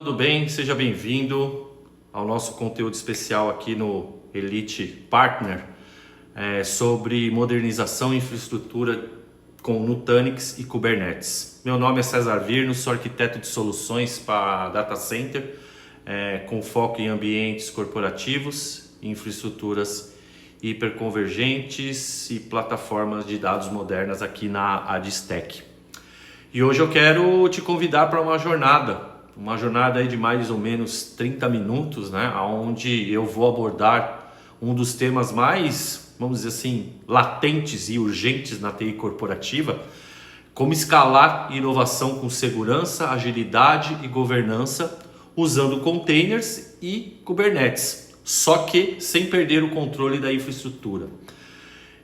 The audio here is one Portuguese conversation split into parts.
Tudo bem? Seja bem-vindo ao nosso conteúdo especial aqui no Elite Partner sobre modernização e infraestrutura com Nutanix e Kubernetes. Meu nome é César Virno, sou arquiteto de soluções para data center, com foco em ambientes corporativos, infraestruturas hiperconvergentes e plataformas de dados modernas aqui na Adistec. E hoje eu quero te convidar para uma jornada aí de mais ou menos 30 minutos, né, onde eu vou abordar um dos temas mais, vamos dizer assim, latentes e urgentes na TI corporativa, como escalar inovação com segurança, agilidade e governança usando containers e Kubernetes, só que sem perder o controle da infraestrutura.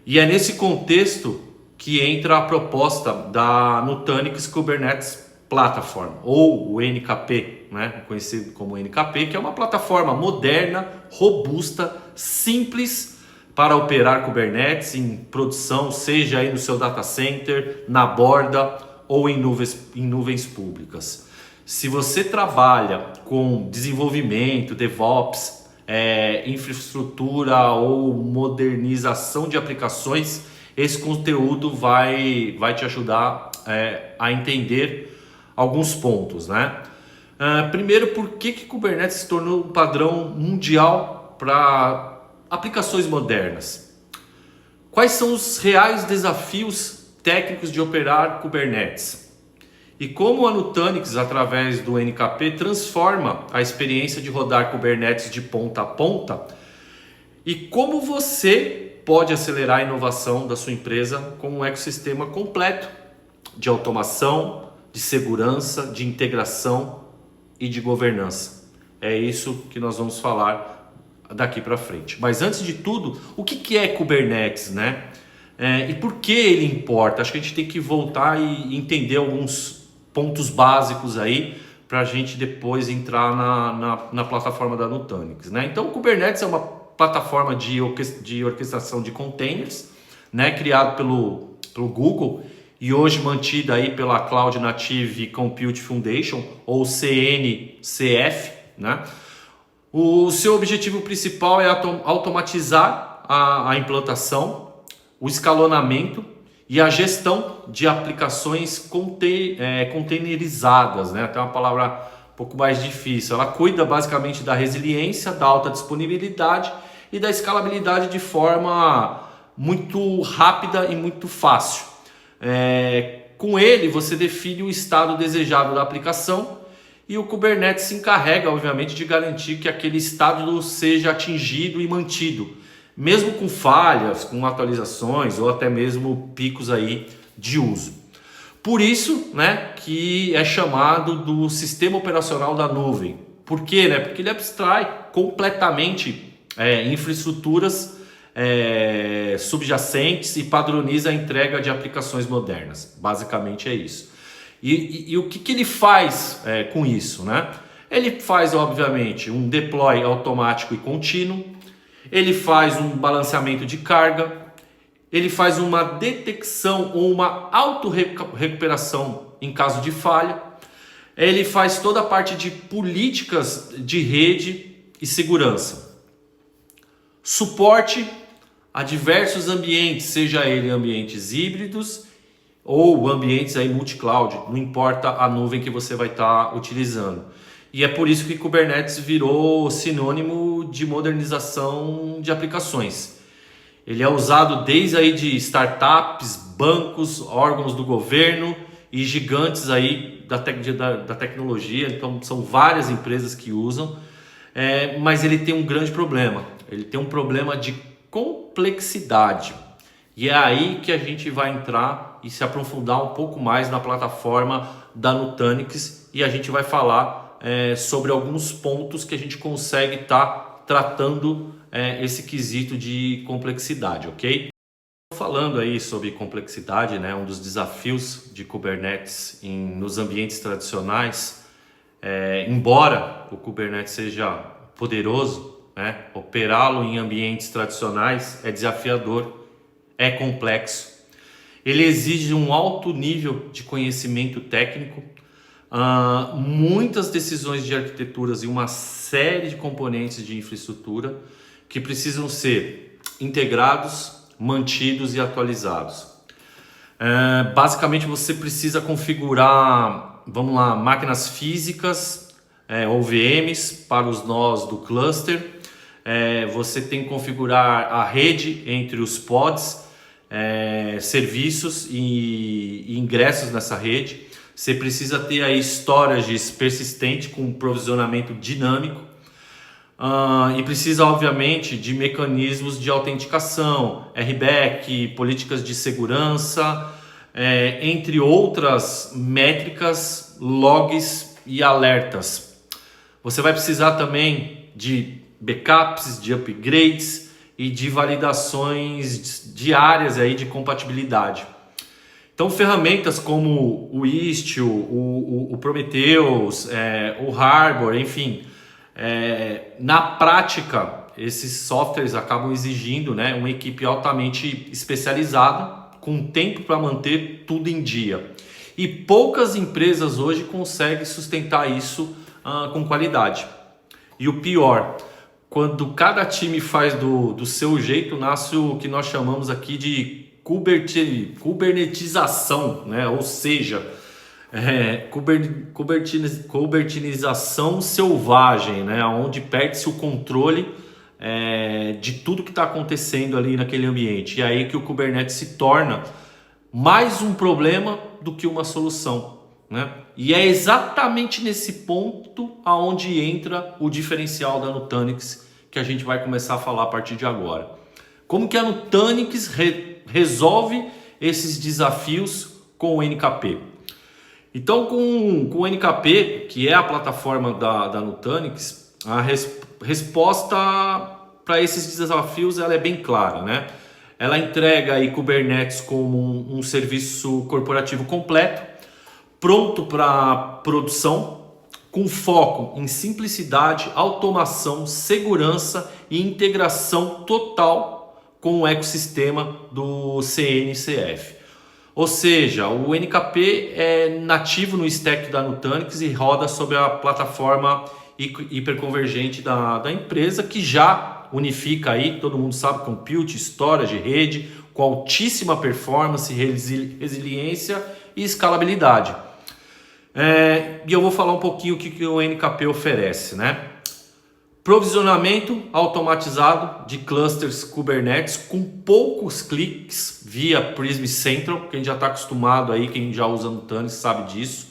E é nesse contexto que entra a proposta da Nutanix Kubernetes Platform, ou o NKP, né? Conhecido como NKP, que é uma plataforma moderna, robusta, simples para operar Kubernetes em produção, seja aí no seu data center, na borda ou em nuvens públicas. Se você trabalha com desenvolvimento, DevOps, infraestrutura ou modernização de aplicações, esse conteúdo vai te ajudar a entender alguns pontos, né? Primeiro, por que Kubernetes se tornou um padrão mundial para aplicações modernas? Quais são os reais desafios técnicos de operar Kubernetes? E como a Nutanix, através do NKP, transforma a experiência de rodar Kubernetes de ponta a ponta? E como você pode acelerar a inovação da sua empresa com um ecossistema completo de automação, de segurança, de integração e de governança. É isso que nós vamos falar daqui para frente. Mas antes de tudo, o que é Kubernetes, né? E por que ele importa? Acho que a gente tem que voltar e entender alguns pontos básicos aí para a gente depois entrar na plataforma da Nutanix, né? Então, o Kubernetes é uma plataforma de orquestração de containers, né? Criado pelo Google e hoje mantida aí pela Cloud Native Compute Foundation, ou CNCF, né? O seu objetivo principal é automatizar a implantação, o escalonamento e a gestão de aplicações containerizadas, né? Até uma palavra um pouco mais difícil. Ela cuida basicamente da resiliência, da alta disponibilidade e da escalabilidade de forma muito rápida e muito fácil. Com ele você define o estado desejado da aplicação e o Kubernetes se encarrega, obviamente, de garantir que aquele estado seja atingido e mantido, mesmo com falhas, com atualizações ou até mesmo picos aí de uso. Por isso, né, que é chamado do sistema operacional da nuvem. Por quê? Né? Porque ele abstrai completamente infraestruturas subjacentes e padroniza a entrega de aplicações modernas. Basicamente é isso. E o que ele faz com isso, né? Ele faz, obviamente, um deploy automático e contínuo, ele faz um balanceamento de carga, ele faz uma detecção ou uma auto-recuperação em caso de falha, ele faz toda a parte de políticas de rede e segurança, suporte a diversos ambientes, seja ele ambientes híbridos ou ambientes aí multi-cloud, não importa a nuvem que você vai estar utilizando. E é por isso que Kubernetes virou sinônimo de modernização de aplicações. Ele é usado desde aí de startups, bancos, órgãos do governo e gigantes aí da tecnologia. Então são várias empresas que usam, mas ele tem um grande problema. Ele tem um problema de complexidade. E é aí que a gente vai entrar e se aprofundar um pouco mais na plataforma da Nutanix e a gente vai falar sobre alguns pontos que a gente consegue estar tratando esse quesito de complexidade, ok? Falando aí sobre complexidade, né, um dos desafios de Kubernetes nos ambientes tradicionais, embora o Kubernetes seja poderoso, né, operá-lo em ambientes tradicionais é desafiador, é complexo. Ele exige um alto nível de conhecimento técnico, muitas decisões de arquiteturas e uma série de componentes de infraestrutura que precisam ser integrados, mantidos e atualizados. Basicamente você precisa configurar, vamos lá, máquinas físicas ou VMs para os nós do cluster. Você tem que configurar a rede entre os pods, serviços e ingressos nessa rede. Você precisa ter aí storage persistente com provisionamento dinâmico. E precisa, obviamente, de mecanismos de autenticação, RBAC, políticas de segurança, entre outras métricas, logs e alertas. Você vai precisar também de backups, de upgrades e de validações diárias aí de compatibilidade. Então, ferramentas como o Istio, o Prometheus, o Harbor, enfim, na prática, esses softwares acabam exigindo, né, uma equipe altamente especializada, com tempo para manter tudo em dia. E poucas empresas hoje conseguem sustentar isso com qualidade. E o pior, quando cada time faz do seu jeito, nasce o que nós chamamos aqui de kubernetização, né? Ou seja, kubernetização selvagem, né? Onde perde-se o controle de tudo que está acontecendo ali naquele ambiente. E aí que o Kubernetes se torna mais um problema do que uma solução, né? E é exatamente nesse ponto aonde entra o diferencial da Nutanix, que a gente vai começar a falar a partir de agora. Como que a Nutanix resolve esses desafios com o NKP? Então, com o NKP, que é a plataforma da Nutanix, a resposta para esses desafios ela é bem clara, né? Ela entrega aí Kubernetes como um serviço corporativo completo, pronto para produção, com foco em simplicidade, automação, segurança e integração total com o ecossistema do CNCF. Ou seja, o NKP é nativo no stack da Nutanix e roda sobre a plataforma hiperconvergente da empresa, que já unifica aí, todo mundo sabe, compute, storage, rede, com altíssima performance, resiliência e escalabilidade. E eu vou falar um pouquinho o que o NKP oferece, né? Provisionamento automatizado de clusters Kubernetes com poucos cliques via Prism Central, quem já está acostumado aí, quem já usa Nutanix sabe disso.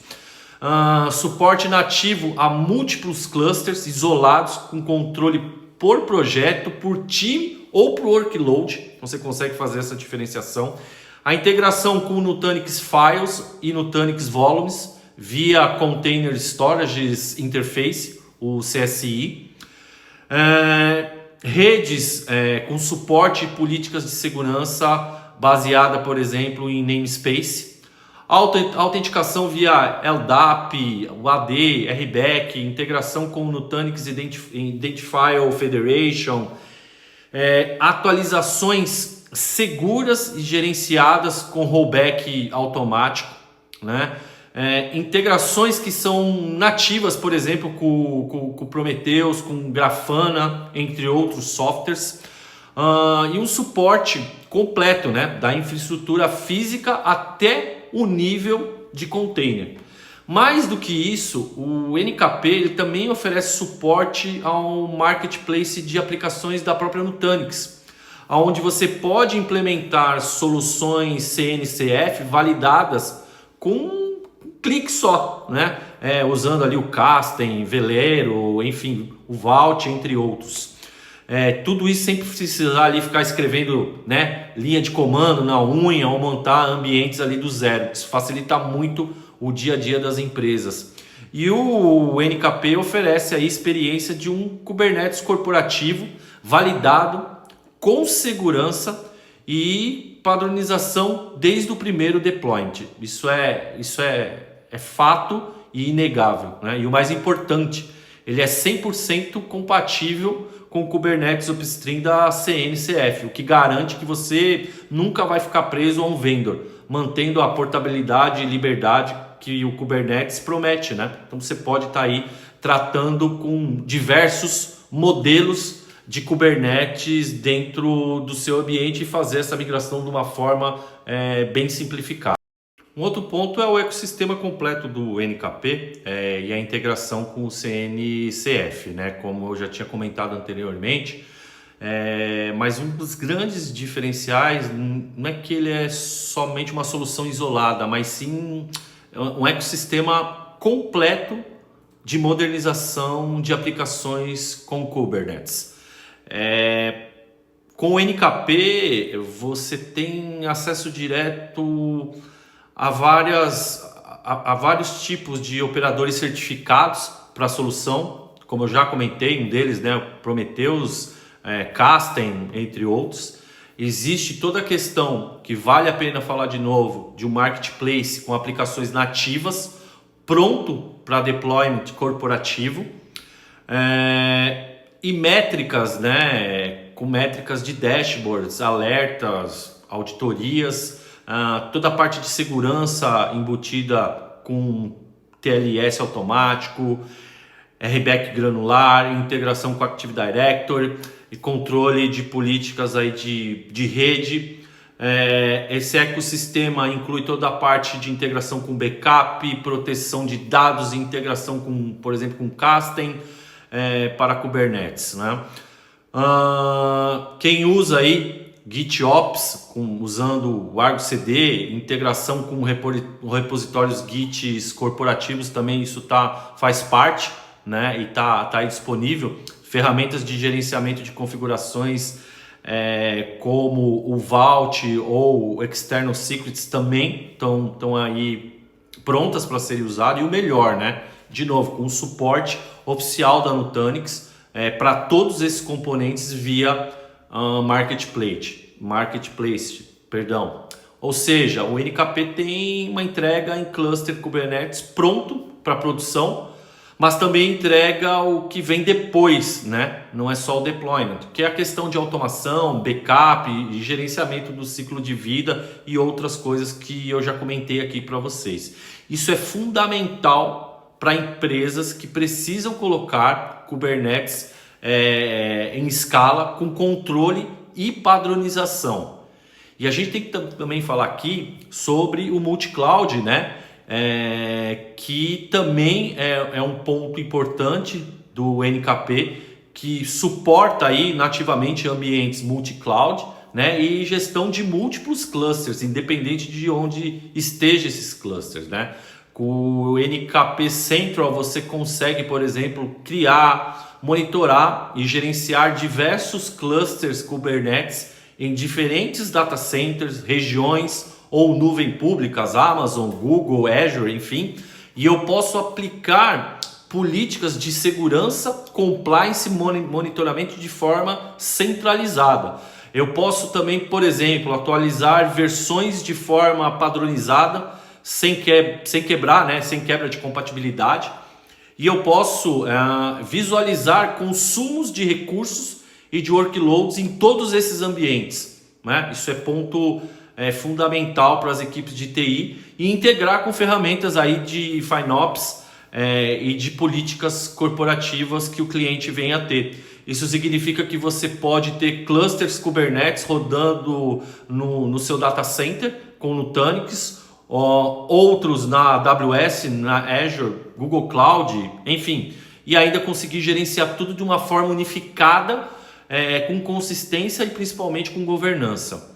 Suporte nativo a múltiplos clusters isolados com controle por projeto, por time ou por workload. Então você consegue fazer essa diferenciação. A integração com o Nutanix Files e Nutanix Volumes via Container Storage Interface, o CSI. Redes com suporte e políticas de segurança baseada, por exemplo, em namespace. Autenticação via LDAP, UAD, RBAC, integração com o Nutanix Identifier Federation, atualizações seguras e gerenciadas com rollback automático, né? Integrações que são nativas, por exemplo, com Prometheus, com Grafana, entre outros softwares, e um suporte completo, né, da infraestrutura física até o nível de container. Mais do que isso, o NKP ele também oferece suporte ao marketplace de aplicações da própria Nutanix, onde você pode implementar soluções CNCF validadas com um clique só, né? Usando ali o Kasten, Velero, enfim, o Vault, entre outros. Tudo isso sem precisar ali ficar escrevendo, né, linha de comando na unha ou montar ambientes ali do zero. Isso facilita muito o dia a dia das empresas. E o NKP oferece a experiência de um Kubernetes corporativo validado com segurança e padronização desde o primeiro deployment. Isso é fato e inegável, né? E o mais importante, ele é 100% compatível com o Kubernetes Upstream da CNCF, o que garante que você nunca vai ficar preso a um vendor, mantendo a portabilidade e liberdade que o Kubernetes promete, né? Então você pode estar aí tratando com diversos modelos de Kubernetes dentro do seu ambiente e fazer essa migração de uma forma bem simplificada. Um outro ponto é o ecossistema completo do NKP e a integração com o CNCF, né? Como eu já tinha comentado anteriormente, mas um dos grandes diferenciais não é que ele é somente uma solução isolada, mas sim um ecossistema completo de modernização de aplicações com Kubernetes. Com o NKP você tem acesso direto a vários tipos de operadores certificados para a solução, como eu já comentei, um deles, né, Prometheus, Kasten, entre outros. Existe toda a questão, que vale a pena falar de novo, de um marketplace com aplicações nativas, pronto para deployment corporativo, e métricas, né, com métricas de dashboards, alertas, auditorias, toda a parte de segurança embutida com TLS automático, RBAC granular, integração com Active Directory e controle de políticas aí de rede. Esse ecossistema inclui toda a parte de integração com backup, proteção de dados e integração com, por exemplo, com Kasten para Kubernetes, né? Quem usa aí GitOps, usando o Argo CD, integração com repositórios Gits corporativos também, isso faz parte, né? E tá aí disponível. Ferramentas de gerenciamento de configurações como o Vault ou o External Secrets também estão aí prontas para serem usadas. E o melhor, né? De novo, com o suporte oficial da Nutanix para todos esses componentes via Marketplace, perdão. Ou seja, o NKP tem uma entrega em cluster Kubernetes pronto para produção, mas também entrega o que vem depois, né? Não é só o deployment, que é a questão de automação, backup e gerenciamento do ciclo de vida e outras coisas que eu já comentei aqui para vocês. Isso é fundamental para empresas que precisam colocar Kubernetes em escala com controle e padronização. E a gente tem que também falar aqui sobre o multi-cloud, né? Que também é um ponto importante do NKP, que suporta aí nativamente ambientes multi-cloud, né? E gestão de múltiplos clusters, independente de onde estejam esses clusters, né? Com o NKP Central você consegue, por exemplo, criar, monitorar e gerenciar diversos clusters Kubernetes em diferentes data centers, regiões ou nuvem públicas, Amazon, Google, Azure, enfim. E eu posso aplicar políticas de segurança, compliance e monitoramento de forma centralizada. Eu posso também, por exemplo, atualizar versões de forma padronizada, sem quebrar, né? Sem quebra de compatibilidade. E eu posso visualizar consumos de recursos e de workloads em todos esses ambientes, né? Isso é ponto fundamental para as equipes de TI, e integrar com ferramentas aí de FinOps e de políticas corporativas que o cliente vem a ter. Isso significa que você pode ter clusters Kubernetes rodando no seu data center com Nutanix, outros na AWS, na Azure, Google Cloud, enfim, e ainda conseguir gerenciar tudo de uma forma unificada, com consistência e principalmente com governança.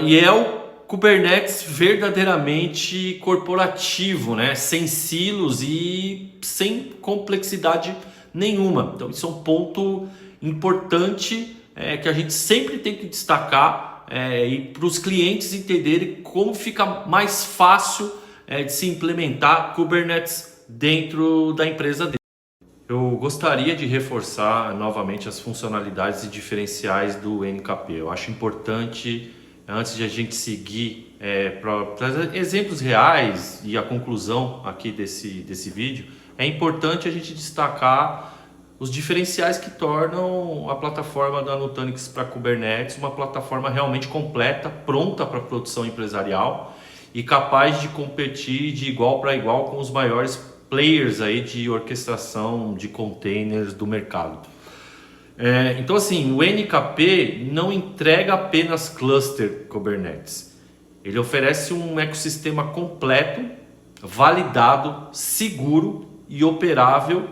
E é o Kubernetes verdadeiramente corporativo, né? Sem silos e sem complexidade nenhuma. Então isso é um ponto importante que a gente sempre tem que destacar e para os clientes entenderem como fica mais fácil de se implementar Kubernetes dentro da empresa dele. Eu gostaria de reforçar novamente as funcionalidades e diferenciais do NKP. Eu acho importante, antes de a gente seguir para trazer exemplos reais e a conclusão aqui desse vídeo, é importante a gente destacar os diferenciais que tornam a plataforma da Nutanix para Kubernetes uma plataforma realmente completa, pronta para produção empresarial e capaz de competir de igual para igual com os maiores players aí de orquestração de containers do mercado. Então assim, o NKP não entrega apenas cluster Kubernetes. Ele oferece um ecossistema completo, validado, seguro e operável,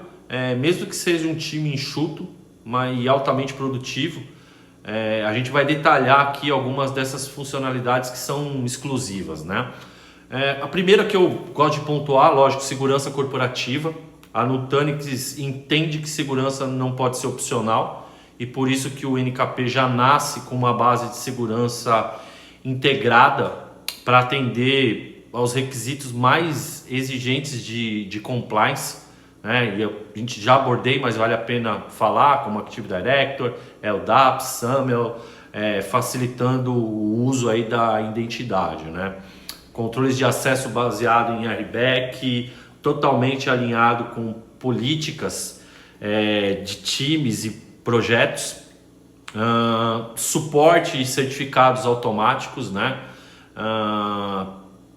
mesmo que seja um time enxuto, mas altamente produtivo. A gente vai detalhar aqui algumas dessas funcionalidades que são exclusivas, né? A primeira que eu gosto de pontuar, lógico, segurança corporativa. A Nutanix entende que segurança não pode ser opcional e por isso que o NKP já nasce com uma base de segurança integrada para atender aos requisitos mais exigentes de compliance, né? E a gente já abordei, mas vale a pena falar, como Active Director, LDAP, SAML, facilitando o uso aí da identidade, né? Controles de acesso baseado em RBAC, totalmente alinhado com políticas de times e projetos, suporte e certificados automáticos, né?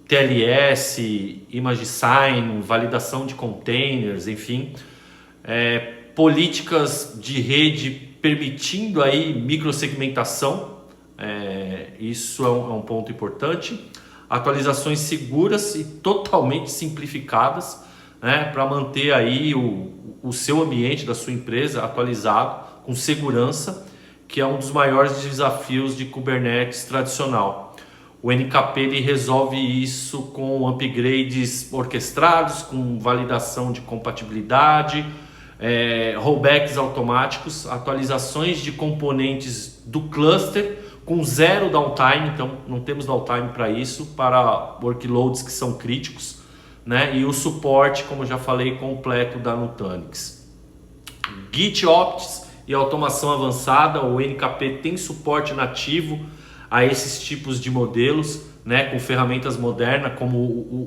TLS, Image Sign, validação de containers, enfim, políticas de rede permitindo aí microsegmentação, isso é um ponto importante. Atualizações seguras e totalmente simplificadas, né, para manter aí o seu ambiente da sua empresa atualizado com segurança, que é um dos maiores desafios de Kubernetes tradicional. O NKP ele resolve isso com upgrades orquestrados, com validação de compatibilidade, rollbacks automáticos, atualizações de componentes do cluster com zero downtime, então não temos downtime para isso, para workloads que são críticos, né? E o suporte, como já falei, completo da Nutanix. GitOps e automação avançada, o NKP tem suporte nativo a esses tipos de modelos, né? Com ferramentas modernas como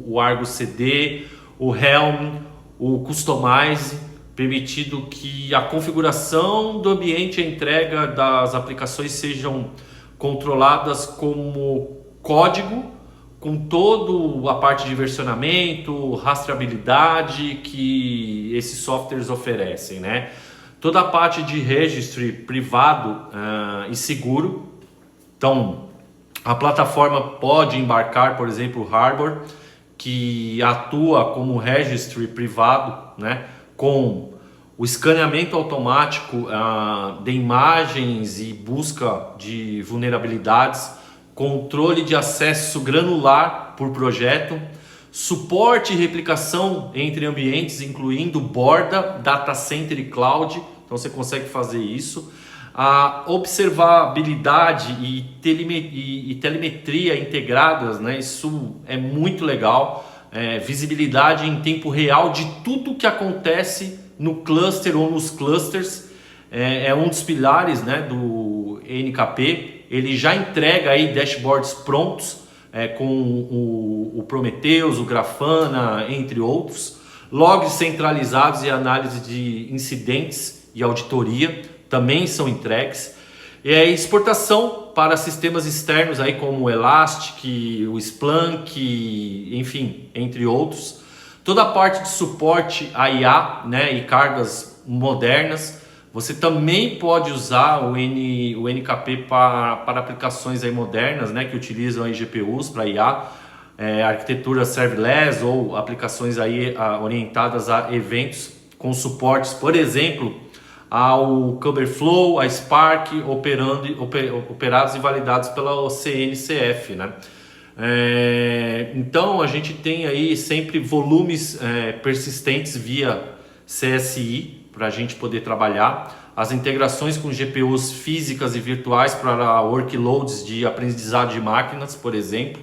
o Argo CD, o Helm, o Kustomize, permitindo que a configuração do ambiente e a entrega das aplicações sejam controladas como código, com toda a parte de versionamento, rastreabilidade que esses softwares oferecem, né? Toda a parte de registry privado e seguro. Então, a plataforma pode embarcar, por exemplo, o Harbor, que atua como registry privado, né? Com o escaneamento automático de imagens e busca de vulnerabilidades, controle de acesso granular por projeto, suporte e replicação entre ambientes, incluindo borda, data center e cloud. Então você consegue fazer isso. A observabilidade e telemetria integradas, né? Isso é muito legal. Visibilidade em tempo real de tudo que acontece no cluster ou nos clusters, é um dos pilares, né, do NKP. Ele já entrega aí dashboards prontos, com o Prometheus, o Grafana, entre outros, logs centralizados e análise de incidentes e auditoria também são entregues. E a exportação para sistemas externos aí como o Elastic, o Splunk, enfim, entre outros. Toda a parte de suporte a IA, né, e cargas modernas, você também pode usar o NKP para aplicações aí modernas, né, que utilizam aí GPUs para IA, arquitetura serverless ou aplicações aí orientadas a eventos com suportes, por exemplo, ao Kubeflow, a Spark, operados e validados pela CNCF, né? Então a gente tem aí sempre volumes persistentes via CSI para a gente poder trabalhar, as integrações com GPUs físicas e virtuais para workloads de aprendizado de máquinas, por exemplo.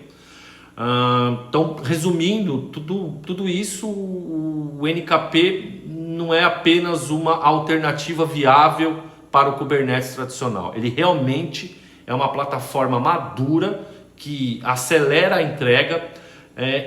Então, resumindo tudo isso, o NKP não é apenas uma alternativa viável para o Kubernetes tradicional. Ele realmente é uma plataforma madura que acelera a entrega,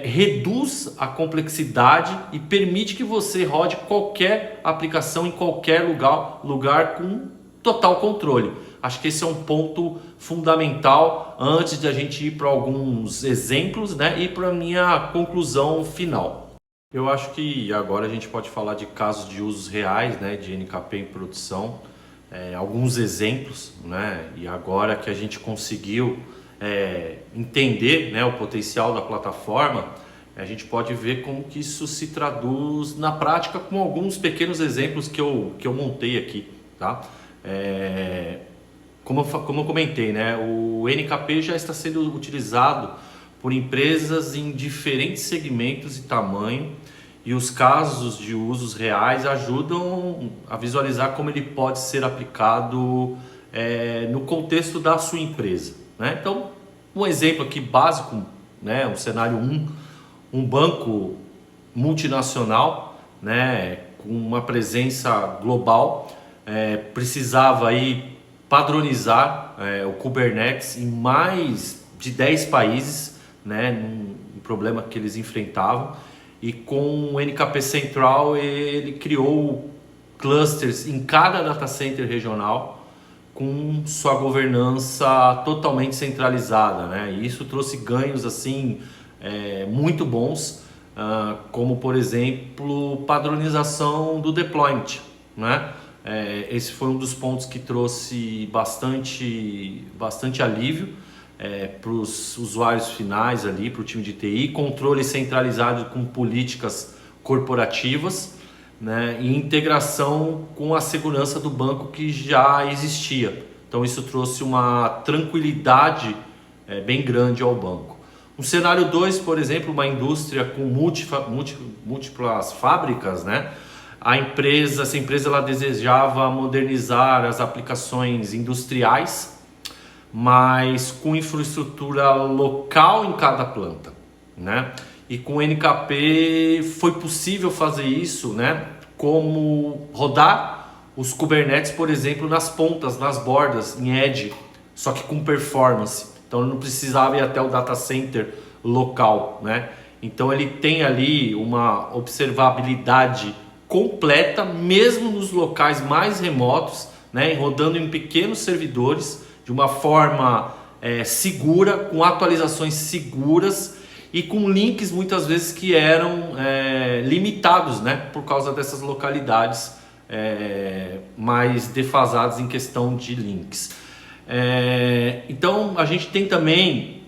reduz a complexidade e permite que você rode qualquer aplicação em qualquer lugar com total controle. Acho que esse é um ponto fundamental antes de a gente ir para alguns exemplos, né, e para a minha conclusão final. Eu acho que agora a gente pode falar de casos de usos reais, né, de NKP em produção, alguns exemplos, né, e agora que a gente conseguiu entender, né, o potencial da plataforma, a gente pode ver como que isso se traduz na prática com alguns pequenos exemplos que eu montei aqui, tá? Como eu comentei, né, o NKP já está sendo utilizado por empresas em diferentes segmentos e tamanho, e os casos de usos reais ajudam a visualizar como ele pode ser aplicado no contexto da sua empresa, né? Então, um exemplo aqui básico, né, um cenário 1, um banco multinacional, né, com uma presença global, precisava aí padronizar o Kubernetes em mais de 10 países, né, um problema que eles enfrentavam, e com o NKP Central ele criou clusters em cada data center regional com sua governança totalmente centralizada, né, e isso trouxe ganhos assim muito bons, como por exemplo padronização do deployment, né? Esse foi um dos pontos que trouxe bastante alívio para os usuários finais ali, para o time de TI, controle centralizado com políticas corporativas, né, e integração com a segurança do banco que já existia. Então isso trouxe uma tranquilidade bem grande ao banco. Um cenário 2, por exemplo, uma indústria com múltiplas fábricas, né? Essa empresa ela desejava modernizar as aplicações industriais, mas com infraestrutura local em cada planta, né? E com o NKP foi possível fazer isso, né? Como rodar os Kubernetes, por exemplo, nas pontas, nas bordas, em edge, só que com performance. Então ele não precisava ir até o data center local, né? Então ele tem ali uma observabilidade completa, mesmo nos locais mais remotos, né? Rodando em pequenos servidores, de uma forma segura, com atualizações seguras e com links muitas vezes que eram limitados, né? Por causa dessas localidades mais defasadas em questão de links. Então a gente tem também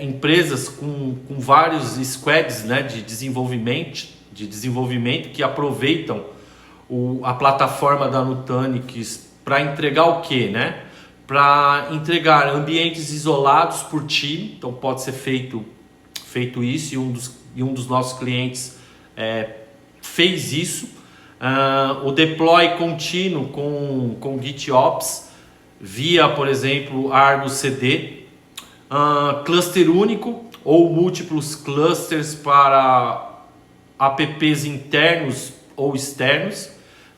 empresas com vários squads, né, de desenvolvimento que aproveitam a plataforma da Nutanix para entregar o que, né? Para entregar ambientes isolados por time. Então pode ser feito isso, e um dos nossos clientes fez isso. O deploy contínuo com GitOps via, por exemplo, Argo CD, cluster único ou múltiplos clusters para apps internos ou externos,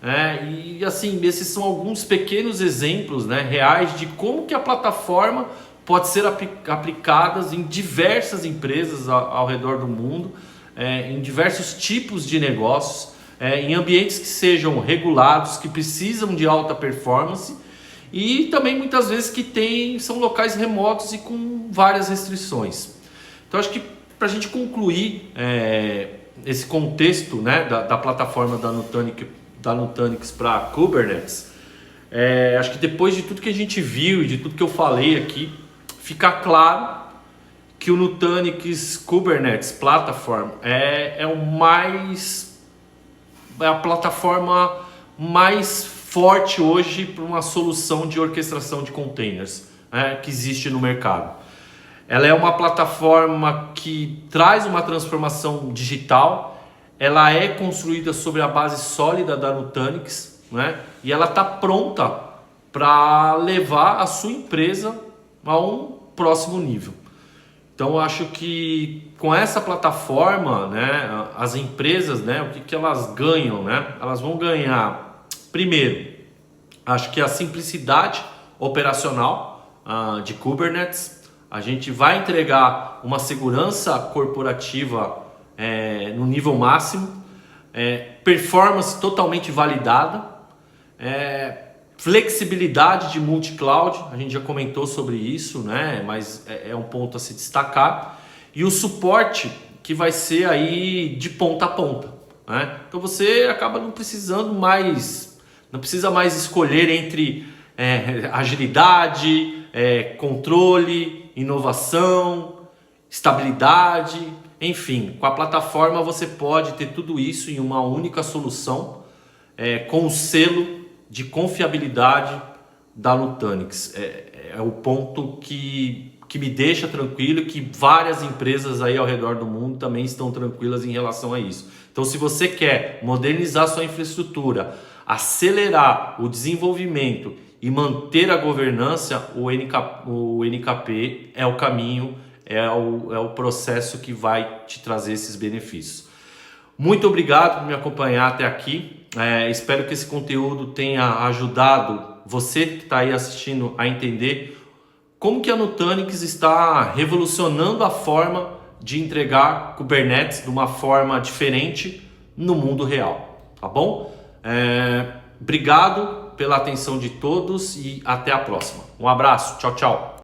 né? E assim, esses são alguns pequenos exemplos, né, reais de como que a plataforma pode ser aplicada em diversas empresas ao redor do mundo, em diversos tipos de negócios, em ambientes que sejam regulados, que precisam de alta performance, e também muitas vezes são locais remotos e com várias restrições. Então acho que para a gente concluir esse contexto, né, da plataforma da Nutanix para Kubernetes, acho que depois de tudo que a gente viu e de tudo que eu falei aqui, fica claro que o Nutanix Kubernetes Platform é a plataforma mais forte hoje para uma solução de orquestração de containers, né, que existe no mercado. Ela é uma plataforma que traz uma transformação digital, ela é construída sobre a base sólida da Nutanix, né, e ela está pronta para levar a sua empresa a um próximo nível. Então eu acho que com essa plataforma, né, as empresas, né, o que elas ganham, né? Elas vão ganhar, primeiro, acho que a simplicidade operacional de Kubernetes. A gente vai entregar uma segurança corporativa no nível máximo, performance totalmente validada, Flexibilidade de multi-cloud, a gente já comentou sobre isso, né? Mas é um ponto a se destacar. E o suporte que vai ser aí de ponta a ponta, né? Então você acaba não precisando mais, não precisa mais escolher entre agilidade, controle, inovação, estabilidade, enfim. Com a plataforma você pode ter tudo isso em uma única solução, com o selo de confiabilidade da Nutanix. É o ponto que me deixa tranquilo, que várias empresas aí ao redor do mundo também estão tranquilas em relação a isso. Então, se você quer modernizar sua infraestrutura, acelerar o desenvolvimento e manter a governança, o NKP é o caminho, é o processo que vai te trazer esses benefícios. Muito obrigado por me acompanhar até aqui. Espero que esse conteúdo tenha ajudado você que está aí assistindo a entender como que a Nutanix está revolucionando a forma de entregar Kubernetes de uma forma diferente no mundo real, tá bom? Obrigado pela atenção de todos e até a próxima. Um abraço, tchau, tchau.